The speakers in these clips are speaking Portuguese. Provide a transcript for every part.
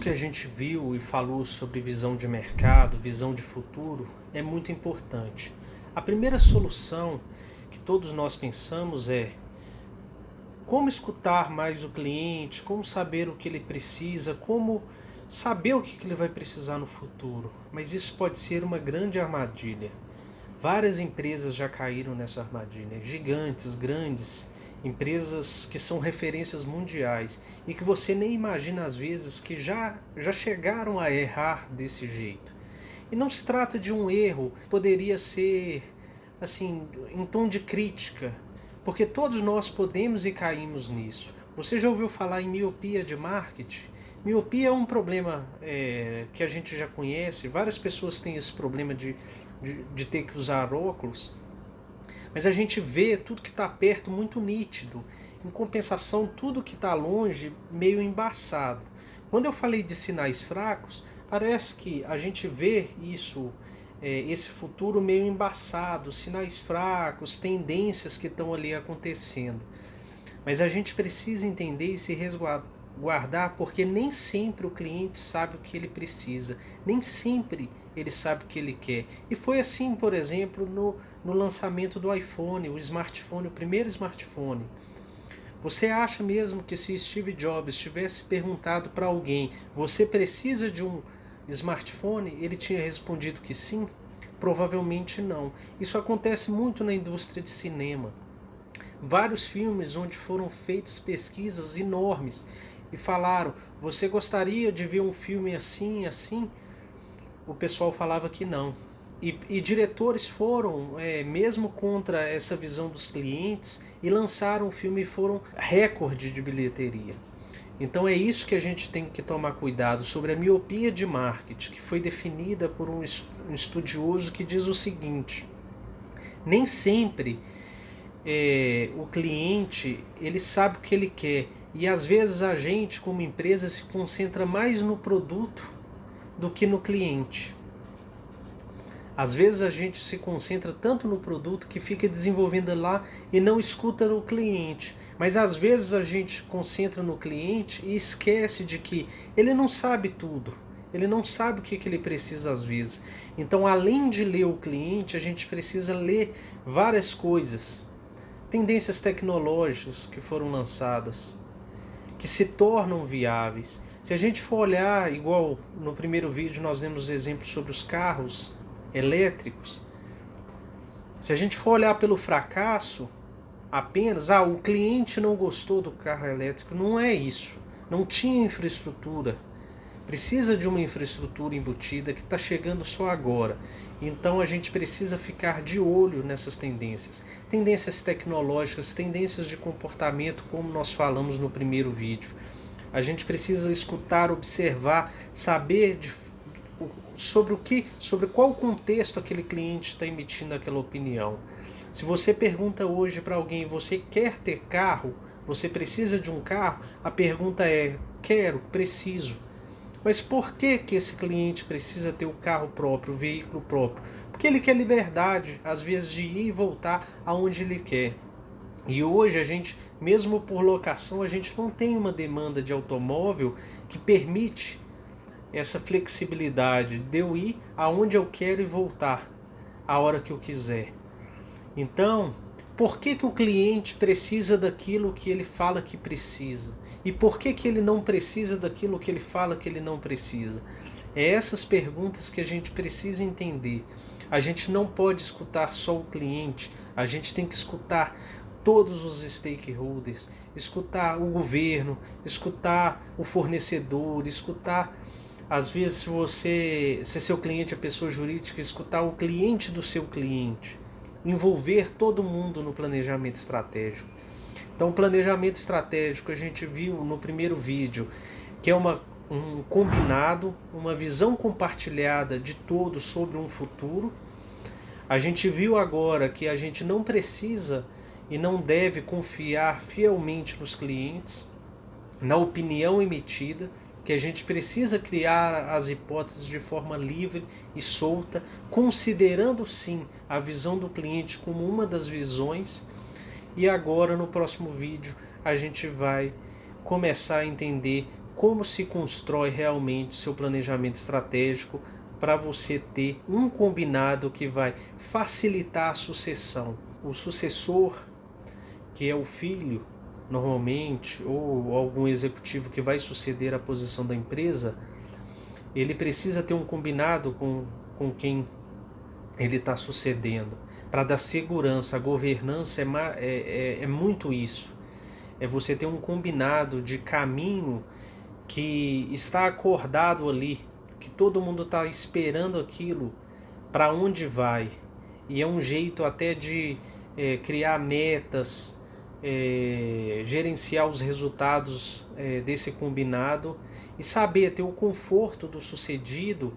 que a gente viu e falou sobre visão de mercado, visão de futuro, é muito importante. A primeira solução que todos nós pensamos é como escutar mais o cliente, como saber o que ele precisa, como saber o que ele vai precisar no futuro. Mas isso pode ser uma grande armadilha. Várias empresas já caíram nessa armadilha, gigantes, grandes, empresas que são referências mundiais e que você nem imagina às vezes que já chegaram a errar desse jeito. E não se trata de um erro, poderia ser assim, em tom de crítica, porque todos nós podemos e caímos nisso. Você já ouviu falar em miopia de marketing? Miopia é um problema que a gente já conhece, várias pessoas têm esse problema de ter que usar óculos, mas a gente vê tudo que está perto muito nítido, em compensação tudo que está longe meio embaçado. Quando eu falei de sinais fracos, parece que a gente vê isso, esse futuro meio embaçado, sinais fracos, tendências que estão ali acontecendo. Mas a gente precisa entender e se resguardar, porque nem sempre o cliente sabe o que ele precisa, nem sempre ele sabe o que ele quer. E foi assim, por exemplo, no lançamento do iPhone, o smartphone, o primeiro smartphone. Você acha mesmo que se Steve Jobs tivesse perguntado para alguém, você precisa de um smartphone, ele tinha respondido que sim? Provavelmente não. Isso acontece muito na indústria de cinema. Vários filmes onde foram feitas pesquisas enormes e falaram, você gostaria de ver um filme assim, assim? O pessoal falava que não. E diretores foram, mesmo contra essa visão dos clientes, e lançaram o filme e foram recorde de bilheteria. Então é isso que a gente tem que tomar cuidado sobre a miopia de marketing, que foi definida por um estudioso que diz o seguinte: nem sempre o cliente ele sabe o que ele quer, e às vezes a gente como empresa se concentra mais no produto do que no cliente. Às vezes a gente se concentra tanto no produto que fica desenvolvendo lá e não escuta o cliente. Mas às vezes a gente concentra no cliente e esquece de que ele não sabe tudo. Ele não sabe o que ele precisa às vezes. Então, além de ler o cliente, a gente precisa ler várias coisas. Tendências tecnológicas que foram lançadas, que se tornam viáveis. Se a gente for olhar, igual no primeiro vídeo nós demos exemplos sobre os carros elétricos, se a gente for olhar pelo fracasso apenas, o cliente não gostou do carro elétrico, não é isso. Não tinha infraestrutura. Precisa de uma infraestrutura embutida que está chegando só agora. Então a gente precisa ficar de olho nessas tendências. Tendências tecnológicas, tendências de comportamento, como nós falamos no primeiro vídeo. A gente precisa escutar, observar, saber sobre qual contexto aquele cliente está emitindo aquela opinião. Se você pergunta hoje para alguém, você quer ter carro? Você precisa de um carro? A pergunta é, quero, preciso. Mas por que esse cliente precisa ter o carro próprio, o veículo próprio? Porque ele quer liberdade, às vezes, de ir e voltar aonde ele quer. E hoje a gente, mesmo por locação, a gente não tem uma demanda de automóvel que permite essa flexibilidade de eu ir aonde eu quero e voltar a hora que eu quiser. Então, por que o cliente precisa daquilo que ele fala que precisa? E por que ele não precisa daquilo que ele fala que ele não precisa? É essas perguntas que a gente precisa entender. A gente não pode escutar só o cliente, a gente tem que escutar todos os stakeholders, escutar o governo, escutar o fornecedor, escutar, às vezes, se seu cliente é pessoa jurídica, escutar o cliente do seu cliente. Envolver todo mundo no planejamento estratégico. Então, o planejamento estratégico a gente viu no primeiro vídeo, que é um combinado, uma visão compartilhada de todos sobre um futuro. A gente viu agora que a gente não precisa e não deve confiar fielmente nos clientes, na opinião emitida, que a gente precisa criar as hipóteses de forma livre e solta, considerando sim a visão do cliente como uma das visões. E agora no próximo vídeo a gente vai começar a entender como se constrói realmente seu planejamento estratégico para você ter um combinado que vai facilitar a sucessão. O sucessor, que é o filho, normalmente, ou algum executivo que vai suceder a posição da empresa, ele precisa ter um combinado com quem ele está sucedendo, para dar segurança. A governança é muito isso. É você ter um combinado de caminho que está acordado ali, que todo mundo está esperando aquilo, para onde vai. E é um jeito até de criar metas, gerenciar os resultados desse combinado e saber ter o conforto do sucedido,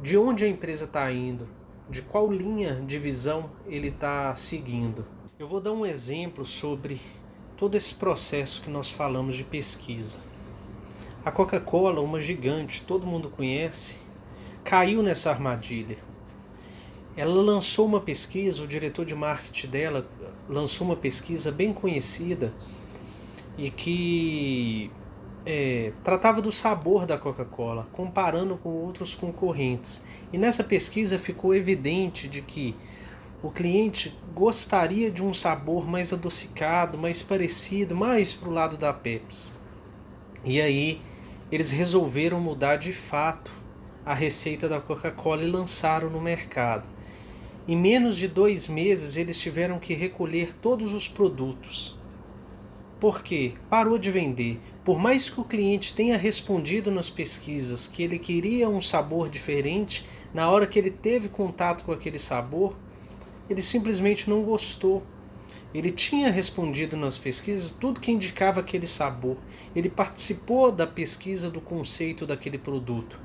de onde a empresa está indo, de qual linha de visão ele está seguindo. Eu vou dar um exemplo sobre todo esse processo que nós falamos de pesquisa. A Coca-Cola, uma gigante, todo mundo conhece, caiu nessa armadilha. Ela lançou uma pesquisa, o diretor de marketing dela lançou uma pesquisa bem conhecida e que tratava do sabor da Coca-Cola, comparando com outros concorrentes. E nessa pesquisa ficou evidente de que o cliente gostaria de um sabor mais adocicado, mais parecido, mais para o lado da Pepsi. E aí eles resolveram mudar de fato a receita da Coca-Cola e lançaram no mercado. Em menos de 2 meses eles tiveram que recolher todos os produtos. Por quê? Parou de vender. Por mais que o cliente tenha respondido nas pesquisas que ele queria um sabor diferente, na hora que ele teve contato com aquele sabor, ele simplesmente não gostou. Ele tinha respondido nas pesquisas tudo que indicava aquele sabor. Ele participou da pesquisa do conceito daquele produto.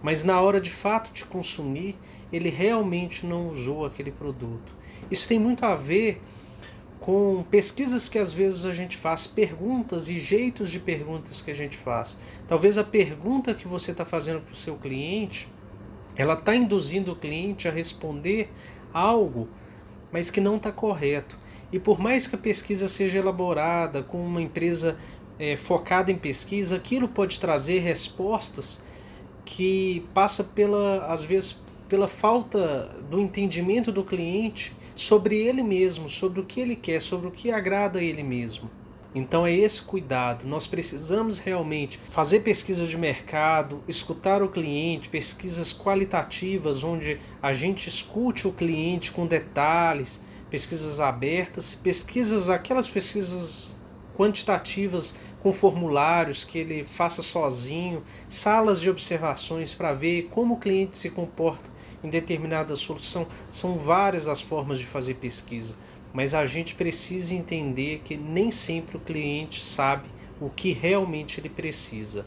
Mas na hora de fato de consumir, ele realmente não usou aquele produto. Isso tem muito a ver com pesquisas que às vezes a gente faz, perguntas e jeitos de perguntas que a gente faz. Talvez a pergunta que você está fazendo para o seu cliente, ela está induzindo o cliente a responder algo, mas que não está correto. E por mais que a pesquisa seja elaborada com uma empresa focada em pesquisa, aquilo pode trazer respostas que passa às vezes pela falta do entendimento do cliente sobre ele mesmo, sobre o que ele quer, sobre o que agrada a ele mesmo. Então é esse cuidado. Nós precisamos realmente fazer pesquisas de mercado, escutar o cliente, pesquisas qualitativas onde a gente escute o cliente com detalhes, pesquisas abertas, aquelas pesquisas quantitativas com formulários que ele faça sozinho, salas de observações para ver como o cliente se comporta em determinada solução. São várias as formas de fazer pesquisa, mas a gente precisa entender que nem sempre o cliente sabe o que realmente ele precisa.